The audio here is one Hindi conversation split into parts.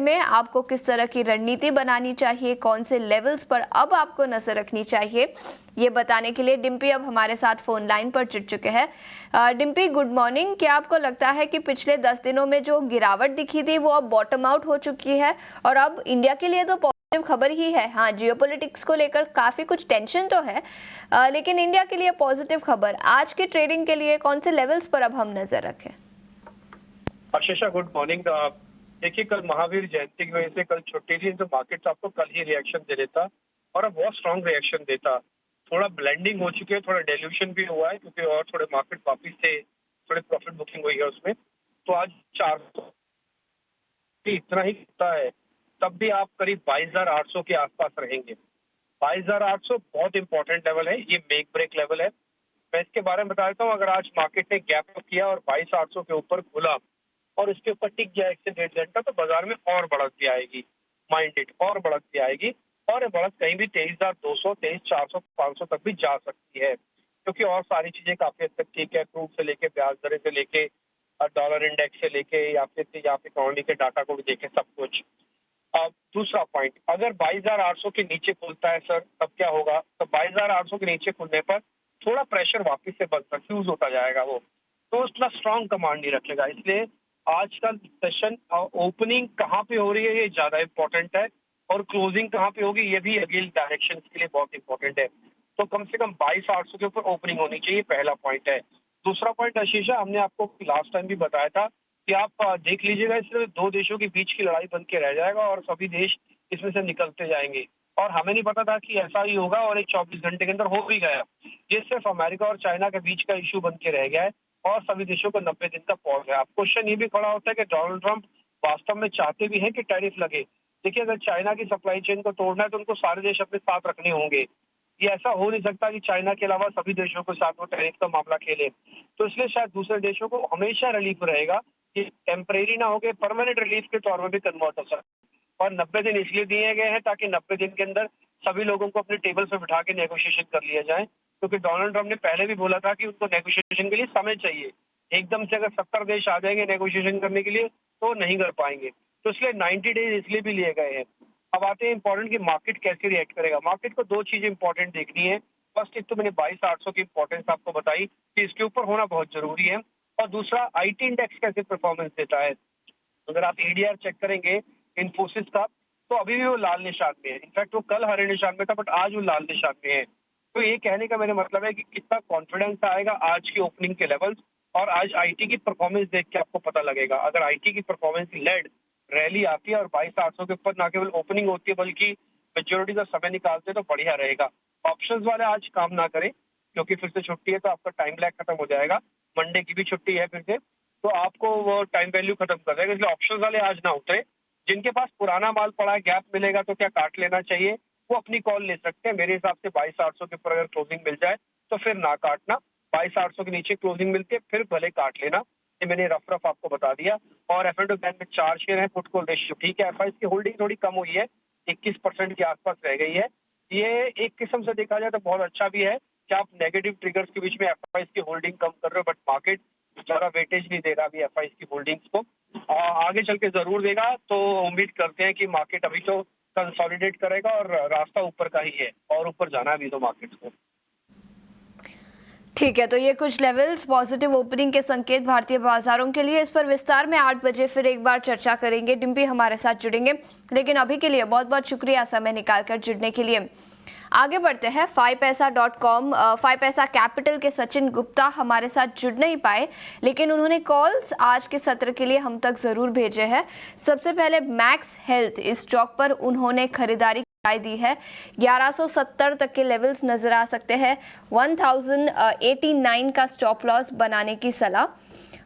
में आपको किस तरह की रणनीति बनानी चाहिए, कौन से लेवल्स पर अब आपको नजर रखनी चाहिए, ये बताने के लिए डिम्पी अब हमारे साथ फोन लाइन पर जुड़ चुके हैं। Dimpy, good morning. क्या आपको लगता है कि पिछले 10 दिनों में जो गिरावट दिखी थी वो अब बॉटम आउट हो चुकी है और अब इंडिया के लिए तो पॉजिटिव खबर ही है? हाँ, जियोपॉलिटिक्स को लेकर काफी कुछ टेंशन तो है, लेकिन इंडिया के लिए पॉजिटिव खबर। आज के ट्रेडिंग के लिए कौन से लेवल्स पर अब हम नजर रखें? आशीषा, गुड मॉर्निंग। देखिए, कल महावीर जयंती की वजह से कल छुट्टी थी, तो मार्केट आपको कल ही रिएक्शन दे देता और अब बहुत स्ट्रॉन्ग रिएक्शन देता। थोड़ा ब्लेंडिंग हो चुकी है, थोड़ा डेल्यूशन भी हुआ है क्योंकि और थोड़े मार्केट वापिस से थोड़े प्रॉफिट बुकिंग हुई है उसमें। तो आज 400 इतना ही होता है, तब भी आप करीब 22,800 के आसपास रहेंगे। 22,800 बहुत इंपॉर्टेंट लेवल है, ये मेक ब्रेक लेवल है। मैं इसके बारे में बता देता हूँ। अगर आज मार्केट ने गैप अप किया और 22,800 के ऊपर खुला और इसके ऊपर टिक गया 1 से 1.5 घंटा, तो बाजार में और बढ़त भी आएगी, माइंडेड और बढ़त भी आएगी। और ये बढ़त कहीं भी 23,200, 23,400, 500 तक भी जा सकती है, क्योंकि और सारी चीजें काफी हद तक ठीक है। क्रूड से लेके ब्याज दरें से लेके डॉलर इंडेक्स से लेके या फिर इकोनॉमी के डाटा को भी देखे, सब कुछ। अब दूसरा पॉइंट, अगर 22,800 के नीचे खुलता है सर, तब क्या होगा? तो 22,800 के नीचे खुलने पर थोड़ा प्रेशर वापस से बनता, फ्यूज होता जाएगा वो, तो उतना स्ट्रॉन्ग कमांड नहीं रखेगा। इसलिए आज का सेशन ओपनिंग कहाँ पे हो रही है ये ज्यादा इंपॉर्टेंट है, और क्लोजिंग कहाँ पे होगी ये भी अगेन डायरेक्शन के लिए बहुत इंपॉर्टेंट है। तो कम से कम 22,800 के ऊपर ओपनिंग होनी चाहिए, पहला पॉइंट है। दूसरा पॉइंट आशीषा, हमने आपको लास्ट टाइम भी बताया था कि आप देख लीजिएगा, सिर्फ 2 देशों के बीच की लड़ाई बन के रह जाएगा और सभी देश इसमें से निकलते जाएंगे। और हमें नहीं पता था कि ऐसा ही होगा, और एक 24 घंटे के अंदर हो भी गया। ये सिर्फ अमेरिका और चाइना के बीच का इशू बन के रह गया है और सभी देशों को 90 दिन का पॉज है। अब क्वेश्चन ये भी खड़ा होता है कि डोनाल्ड ट्रंप वास्तव में चाहते भी हैं कि टैरिफ लगे। देखिए, अगर चाइना की सप्लाई चेन को तोड़ना है तो उनको सारे देश अपने साथ रखने होंगे। ये ऐसा हो नहीं सकता कि चाइना के अलावा सभी देशों के साथ वो टैरिफ का मामला खेले। तो इसलिए शायद दूसरे देशों को हमेशा रिलीफ रहेगा कि टेम्परेरी ना होकर परमानेंट रिलीफ के तौर में भी कन्वर्ट हो सकता। और 90 दिन इसलिए दिए गए हैं ताकि 90 दिन के अंदर सभी लोगों को अपने टेबल पर बिठा के नेगोशिएशन कर लिया जाए, क्योंकि डोनाल्ड ट्रंप ने पहले भी बोला था कि उनको नेगोशिएशन के लिए समय चाहिए। एकदम से अगर 70 देश आ जाएंगे नेगोशिएशन करने के लिए तो नहीं कर पाएंगे। तो इसलिए 90 डेज इसलिए भी लिए गए हैं। अब आते हैं इंपॉर्टेंट कि मार्केट कैसे रिएक्ट करेगा। मार्केट को 2 चीजें इंपॉर्टेंट देखनी है। फर्स्ट, एक तो मैंने 22,800 की इंपॉर्टेंस आपको बताई कि इसके ऊपर होना बहुत जरूरी है, और दूसरा आईटी इंडेक्स कैसे परफॉर्मेंस देता है। अगर आप एडीआर चेक करेंगे इन्फोसिस का, तो अभी भी वो लाल निशान में है। इनफैक्ट वो कल हरे निशान में था, बट आज वो लाल निशान में है। तो ये कहने का मेरा मतलब है कि कितना कॉन्फिडेंस आएगा आज की ओपनिंग के लेवल्स, और आज आईटी की परफॉर्मेंस देख के आपको पता लगेगा। अगर आईटी की परफॉर्मेंस लेड रैली आती है और 22,800 के ऊपर ना केवल ओपनिंग होती है बल्कि मेजोरिटी का समय निकालते हैं, तो बढ़िया रहेगा। ऑप्शंस वाले आज काम ना करें, क्योंकि फिर से छुट्टी है तो आपका टाइम लैग खत्म हो जाएगा। मंडे की भी छुट्टी है फिर से, तो आपको वो टाइम वैल्यू खत्म कर देगा। इसलिए ऑप्शंस वाले आज ना उतरे। जिनके पास पुराना माल पड़ा है, गैप मिलेगा तो क्या काट लेना चाहिए, वो अपनी कॉल ले सकते हैं। मेरे हिसाब से 22,800 के ऊपर अगर क्लोजिंग मिल जाए तो फिर ना काटना। 22,800 के नीचे क्लोजिंग मिलती है फिर भले काट लेना। ये मैंने रफ आपको बता दिया। और एफ एंड बैंक में 4 शेयर है, पुट कॉल रेशियो ठीक है। एफआई की होल्डिंग थोड़ी कम हुई है, 21% के आसपास रह गई है। ये एक किस्म से देखा जाए तो बहुत अच्छा भी है कि आप नेगेटिव ट्रिगर्स के बीच में एफआई की होल्डिंग कम कर रहे हो, बट मार्केट ज्यादा वेटेज नहीं दे रहा अभी एफआई की होल्डिंग्स को। आगे चल के जरूर देगा। तो उम्मीद करते हैं कि मार्केट अभी तो कंसोलिडेट करेगा और रास्ता ऊपर का ही है, और ऊपर जाना है अभी तो मार्केट को। ठीक है, तो ये कुछ लेवल्स पॉजिटिव ओपनिंग के संकेत भारतीय बाजारों के लिए। इस पर विस्तार में 8 बजे फिर एक बार चर्चा करेंगे। डिम्पी हमारे साथ जुड़ेंगे, लेकिन अभी के लिए बहुत बहुत शुक्रिया समय निकालकर जुड़ने के लिए। आगे बढ़ते हैं। 5paisa.com 5paisa कैपिटल के सचिन गुप्ता हमारे साथ जुड़ नहीं पाए, लेकिन उन्होंने कॉल्स आज के सत्र के लिए हम तक जरूर भेजे हैं। सबसे पहले मैक्स हेल्थ, इस स्टॉक पर उन्होंने खरीदारी दी है। 1170 तक के लेवल्स नजर आ सकते हैं। 1089 का स्टॉप लॉस बनाने की सलाह,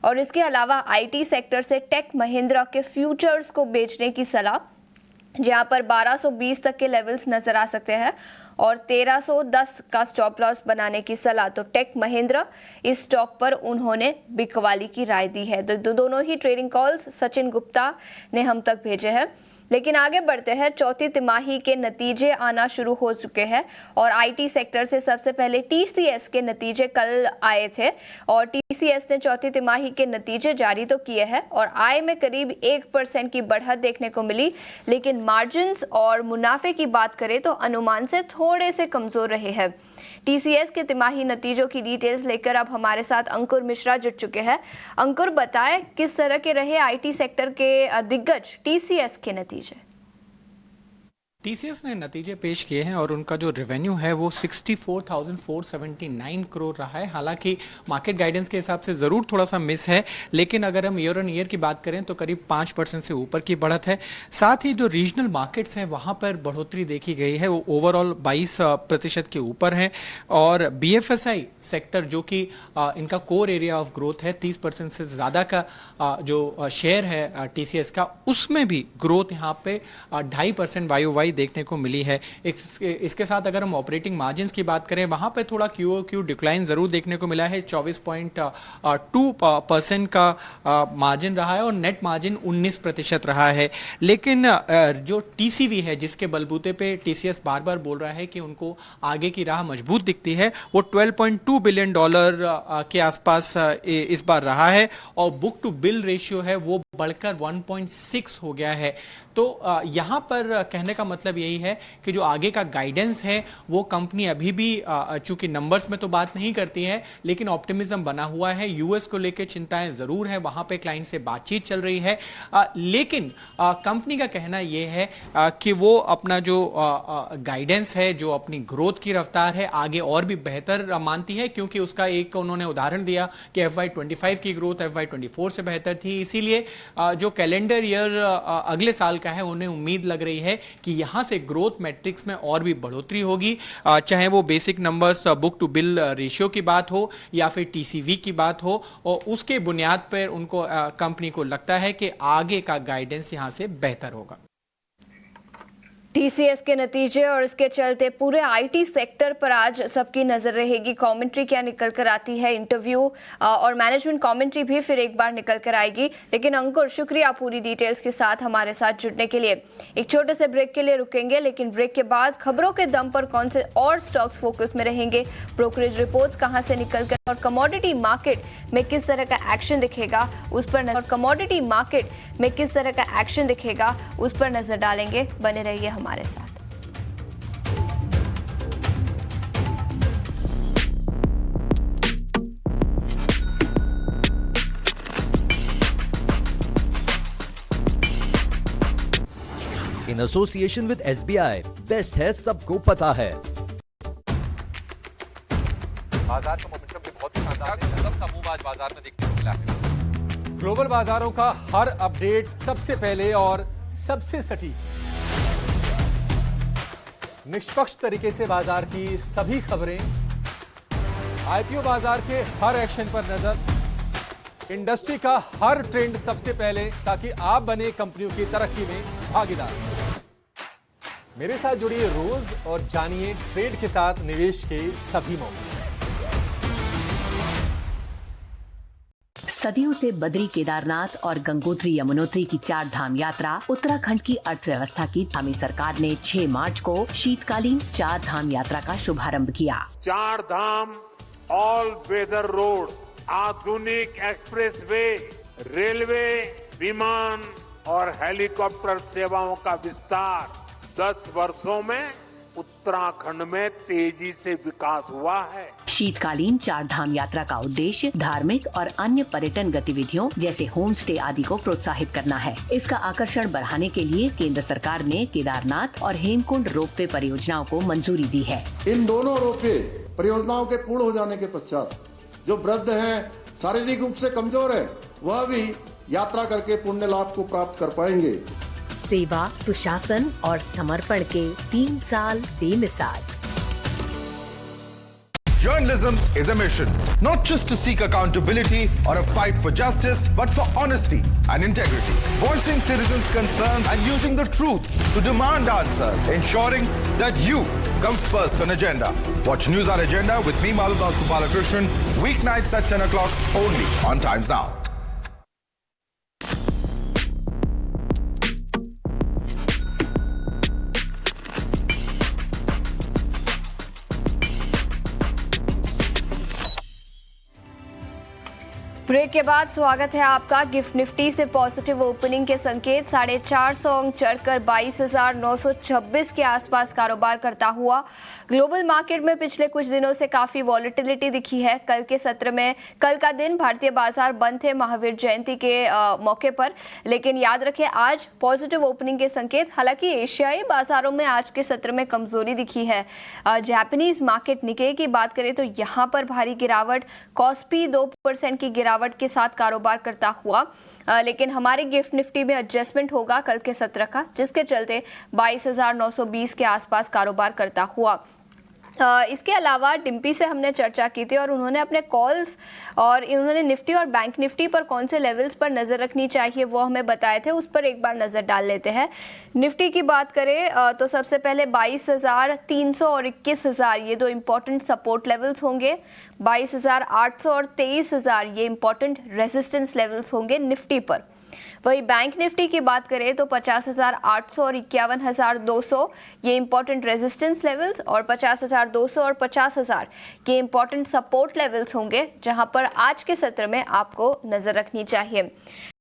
और इसके अलावा आईटी सेक्टर से टेक महिंद्रा के फ्यूचर्स को बेचने की सलाह, जहां पर 1220 तक के लेवल्स नजर आ सकते हैं, और 1310 का स्टॉप लॉस बनाने की सलाह। तो टेक महिंद्रा, इस स्टॉक पर उन्होंने बिकवाली की राय दी है। तो दोनों ही ट्रेडिंग कॉल्स सचिन गुप्ता ने हम तक भेजे हैं। लेकिन आगे बढ़ते हैं, चौथी तिमाही के नतीजे आना शुरू हो चुके हैं और आईटी सेक्टर से सबसे पहले टीसीएस के नतीजे कल आए थे और टीसीएस ने चौथी तिमाही के नतीजे जारी तो किए हैं और आय में करीब 1% की बढ़त देखने को मिली, लेकिन मार्जिन्स और मुनाफे की बात करें तो अनुमान से थोड़े से कमजोर रहे हैं। टीसीएस के तिमाही नतीजों की डिटेल्स लेकर अब हमारे साथ अंकुर मिश्रा जुड़ चुके हैं। अंकुर, बताएं किस तरह के रहे आईटी सेक्टर के दिग्गज टीसीएस के नतीजे? टीसीएस ने नतीजे पेश किए हैं और उनका जो रेवेन्यू है वो 64,479 करोड़ रहा है। हालांकि मार्केट गाइडेंस के हिसाब से ज़रूर थोड़ा सा मिस है, लेकिन अगर हम ईयर ऑन ईयर की बात करें तो करीब 5% से ऊपर की बढ़त है। साथ ही जो रीजनल मार्केट्स हैं वहाँ पर बढ़ोतरी देखी गई है, वो ओवरऑल 22% के ऊपर है और बीएफएसआई सेक्टर जो कि इनका कोर एरिया ऑफ ग्रोथ है, 30% से ज़्यादा का जो शेयर है टीसीएस का, उसमें भी ग्रोथ यहाँ पे 2.5% YOY देखने को मिली है। इसके साथ अगर हम ऑपरेटिंग मार्जिन्स की बात करें, वहां पे थोड़ा QOQ डिक्लाइन जरूर देखने को मिला है। 24.2% का मार्जिन रहा है और नेट मार्जिन 19% रहा है। लेकिन जो टीसीवी है, जिसके बलबूते पे टीसीएस बार बार बोल रहा है कि उनको आगे की राह मजबूत दिखती है, वो $12.2 बिलियन के आसपास इस बार रहा है और बुक टू बिल रेशियो है वो बढ़कर 1.6 हो गया है। तो यहाँ पर कहने का मतलब यही है कि जो आगे का गाइडेंस है वो कंपनी अभी भी चूंकि नंबर्स में तो बात नहीं करती है, लेकिन ऑप्टिमिज्म बना हुआ है। यूएस को लेकर चिंताएं जरूर है, वहां पे क्लाइंट से बातचीत चल रही है, लेकिन कंपनी का कहना यह है कि वो अपना जो गाइडेंस है, जो अपनी ग्रोथ की रफ्तार है, आगे और भी बेहतर मानती है, क्योंकि उसका एक उन्होंने उदाहरण दिया कि FY25 की ग्रोथ FY24 से बेहतर थी। इसीलिए जो कैलेंडर ईयर अगले साल का है, उन्हें उम्मीद लग रही है कि यहां से ग्रोथ मैट्रिक्स में और भी बढ़ोतरी होगी, चाहे वो basic numbers book to bill ratio की बात हो या फिर टीसीवी की बात हो, और उसके बुनियाद पर उनको कंपनी को लगता है कि आगे का गाइडेंस यहां से बेहतर होगा। टीसीएस के नतीजे और इसके चलते पूरे आईटी सेक्टर पर आज सबकी नजर रहेगी। कमेंट्री क्या निकल कर आती है, इंटरव्यू और मैनेजमेंट कमेंट्री भी फिर एक बार निकल कर आएगी। लेकिन अंकुर, शुक्रिया पूरी डिटेल्स के साथ हमारे साथ जुड़ने के लिए। एक छोटे से ब्रेक के लिए रुकेंगे, लेकिन ब्रेक के बाद खबरों के दम पर कौन से और स्टॉक्स फोकस में रहेंगे, ब्रोकरेज रिपोर्ट्स कहां से निकल कर और कमोडिटी मार्केट में किस तरह का एक्शन दिखेगा उस पर नजर डालेंगे। बने रहिए हमारे साथ। In association with SBI, best है सबको पता है। बाजार का मोमेंटम भी बहुत शानदार है, सबका मूव आज बाजार में देखने को मिला है। ग्लोबल बाजारों का हर अपडेट सबसे पहले और सबसे सटीक, निष्पक्ष तरीके से बाजार की सभी खबरें, आईपीओ बाजार के हर एक्शन पर नजर, इंडस्ट्री का हर ट्रेंड सबसे पहले, ताकि आप बने कंपनियों की तरक्की में भागीदार। मेरे साथ जुड़िए रोज और जानिए ट्रेड के साथ निवेश के सभी मौके। सदियों से बद्री, केदारनाथ और गंगोत्री यमुनोत्री की 4 धाम यात्रा उत्तराखंड की अर्थव्यवस्था की थामी सरकार ने 6 मार्च को शीतकालीन 4 धाम यात्रा का शुभारंभ किया। 4 धाम ऑल वेदर रोड, आधुनिक एक्सप्रेसवे, रेलवे, विमान और हेलीकॉप्टर सेवाओं का विस्तार 10 वर्षों में उत्तराखंड में तेजी से विकास हुआ है। शीतकालीन 4 धाम यात्रा का उद्देश्य धार्मिक और अन्य पर्यटन गतिविधियों जैसे होम स्टे आदि को प्रोत्साहित करना है। इसका आकर्षण बढ़ाने के लिए केंद्र सरकार ने केदारनाथ और हेमकुंड रोपवे परियोजनाओं को मंजूरी दी है। इन दोनों रोपवे परियोजनाओं के पूर्ण हो जाने के पश्चात जो वृद्ध हैं, शारीरिक रूप से कमजोर है, वह भी यात्रा करके पुण्य लाभ को प्राप्त कर पाएंगे। सेवा, सुशासन और समर्पण के 3 साल बेमिसाल। Journalism is a mission, not just to seek accountability or a fight for justice, but for honesty and integrity. Voicing citizens' concerns and using the truth to demand answers, ensuring that you come first on agenda. Watch News on Agenda with me, Madhudas Gopalakrishnan, weeknights at 10 o'clock only on Times Now. Break के बाद स्वागत है आपका। गिफ्ट निफ्टी से पॉजिटिव ओपनिंग के संकेत, 450 अंक चढ़कर 22,926 के आसपास कारोबार करता हुआ। ग्लोबल मार्केट में पिछले कुछ दिनों से काफी वॉलेटिलिटी दिखी है। कल के सत्र में, कल का दिन भारतीय बाजार बंद थे महावीर जयंती के मौके पर, लेकिन याद रखें आज पॉजिटिव ओपनिंग के संकेत। हालांकि एशियाई बाजारों में आज के सत्र में कमजोरी दिखी है। जापानीज मार्केट निकेई की बात करें तो यहाँ पर भारी गिरावट, कॉस्पी 2% की गिरावट के साथ कारोबार करता हुआ, लेकिन हमारे गिफ्ट निफ्टी में एडजस्टमेंट होगा कल के सत्र का, जिसके चलते 22,920 के आसपास कारोबार करता हुआ। इसके अलावा डिम्पी से हमने चर्चा की थी और उन्होंने अपने कॉल्स और इन्होंने निफ्टी और बैंक निफ्टी पर कौन से लेवल्स पर नज़र रखनी चाहिए वो हमें बताए थे। उस पर एक बार नज़र डाल लेते हैं। निफ्टी की बात करें तो सबसे पहले 22,300 और 21,000 ये दो इंपॉर्टेंट सपोर्ट लेवल्स होंगे। 22,800 और 23,000 ये इंपॉर्टेंट रेजिस्टेंस लेवल्स होंगे निफ्टी पर। वही बैंक निफ्टी की बात करें तो 50,800 और 51,200 ये इंपॉर्टेंट रेजिस्टेंस लेवल्स और 50,200 और 50,000 ये इंपॉर्टेंट सपोर्ट लेवल्स होंगे, जहां पर आज के सत्र में आपको नजर रखनी चाहिए।